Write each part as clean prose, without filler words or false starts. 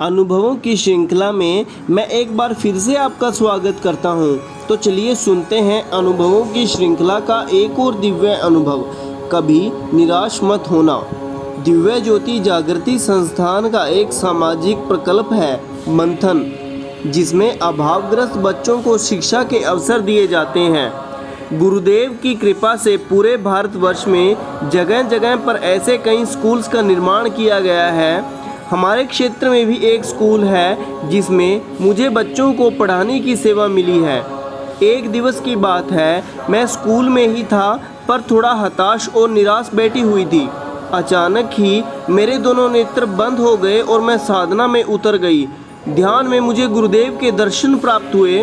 अनुभवों की श्रृंखला में मैं एक बार फिर से आपका स्वागत करता हूं। तो चलिए सुनते हैं अनुभवों की श्रृंखला का एक और दिव्य अनुभव। कभी निराश मत होना। दिव्य ज्योति जागृति संस्थान का एक सामाजिक प्रकल्प है मंथन, जिसमें अभावग्रस्त बच्चों को शिक्षा के अवसर दिए जाते हैं। गुरुदेव की कृपा से पूरे भारतवर्ष में जगह जगह पर ऐसे कई स्कूल्स का निर्माण किया गया है। हमारे क्षेत्र में भी एक स्कूल है जिसमें मुझे बच्चों को पढ़ाने की सेवा मिली है। एक दिवस की बात है, मैं स्कूल में ही था पर थोड़ा हताश और निराश बैठी हुई थी। अचानक ही मेरे दोनों नेत्र बंद हो गए और मैं साधना में उतर गई। ध्यान में मुझे गुरुदेव के दर्शन प्राप्त हुए।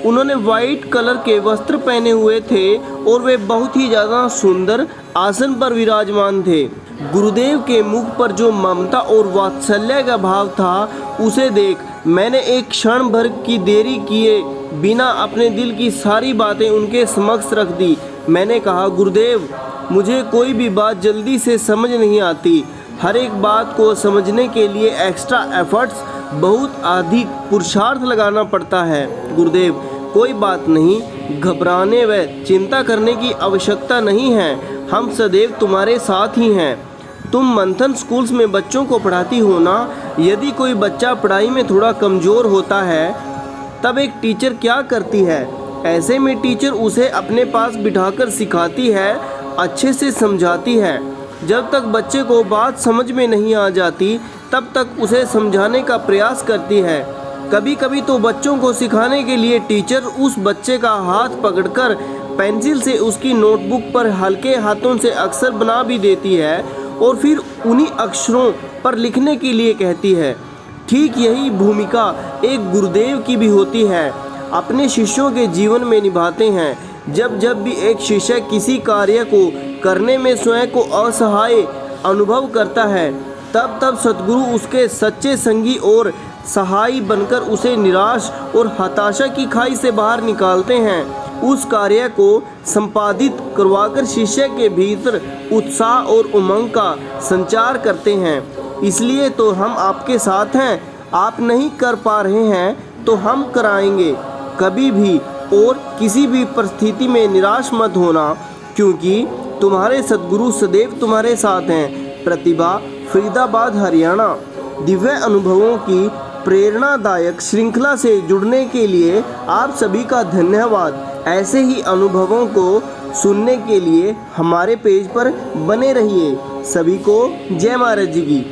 उन्होंने वाइट कलर के वस्त्र पहने हुए थे और वे बहुत ही ज़्यादा सुंदर आसन पर विराजमान थे। गुरुदेव के मुख पर जो ममता और वात्सल्य का भाव था, उसे देख मैंने एक क्षण भर की देरी किए बिना अपने दिल की सारी बातें उनके समक्ष रख दी। मैंने कहा, गुरुदेव, मुझे कोई भी बात जल्दी से समझ नहीं आती। हर एक बात को समझने के लिए एक्स्ट्रा एफर्ट्स, बहुत अधिक पुरुषार्थ लगाना पड़ता है। गुरुदेव, कोई बात नहीं, घबराने व चिंता करने की आवश्यकता नहीं है। हम सदैव तुम्हारे साथ ही हैं। तुम मंथन स्कूल्स में बच्चों को पढ़ाती हो ना। यदि कोई बच्चा पढ़ाई में थोड़ा कमज़ोर होता है, तब एक टीचर क्या करती है? ऐसे में टीचर उसे अपने पास बिठाकर सिखाती है, अच्छे से समझाती है। जब तक बच्चे को बात समझ में नहीं आ जाती, तब तक उसे समझाने का प्रयास करती है। कभी कभी तो बच्चों को सिखाने के लिए टीचर उस बच्चे का हाथ पकड़कर पेंसिल से उसकी नोटबुक पर हल्के हाथों से अक्षर बना भी देती है और फिर उन्हीं अक्षरों पर लिखने के लिए कहती है। ठीक यही भूमिका एक गुरुदेव की भी होती है, अपने शिष्यों के जीवन में निभाते हैं। जब जब भी एक शिष्य किसी कार्य को करने में स्वयं को असहाय अनुभव करता है, तब तब सद्गुरु उसके सच्चे संगी और सहाय बनकर उसे निराश और हताशा की खाई से बाहर निकालते हैं। उस कार्य को संपादित करवाकर शिष्य के भीतर उत्साह और उमंग का संचार करते हैं। इसलिए तो हम आपके साथ हैं। आप नहीं कर पा रहे हैं तो हम कराएंगे। कभी भी और किसी भी परिस्थिति में निराश मत होना, क्योंकि तुम्हारे सद्गुरु सदैव तुम्हारे साथ हैं। प्रतिभा, फरीदाबाद, हरियाणा। दिव्य अनुभवों की प्रेरणादायक श्रृंखला से जुड़ने के लिए आप सभी का धन्यवाद। ऐसे ही अनुभवों को सुनने के लिए हमारे पेज पर बने रहिए। सभी को जय महाराज जी की।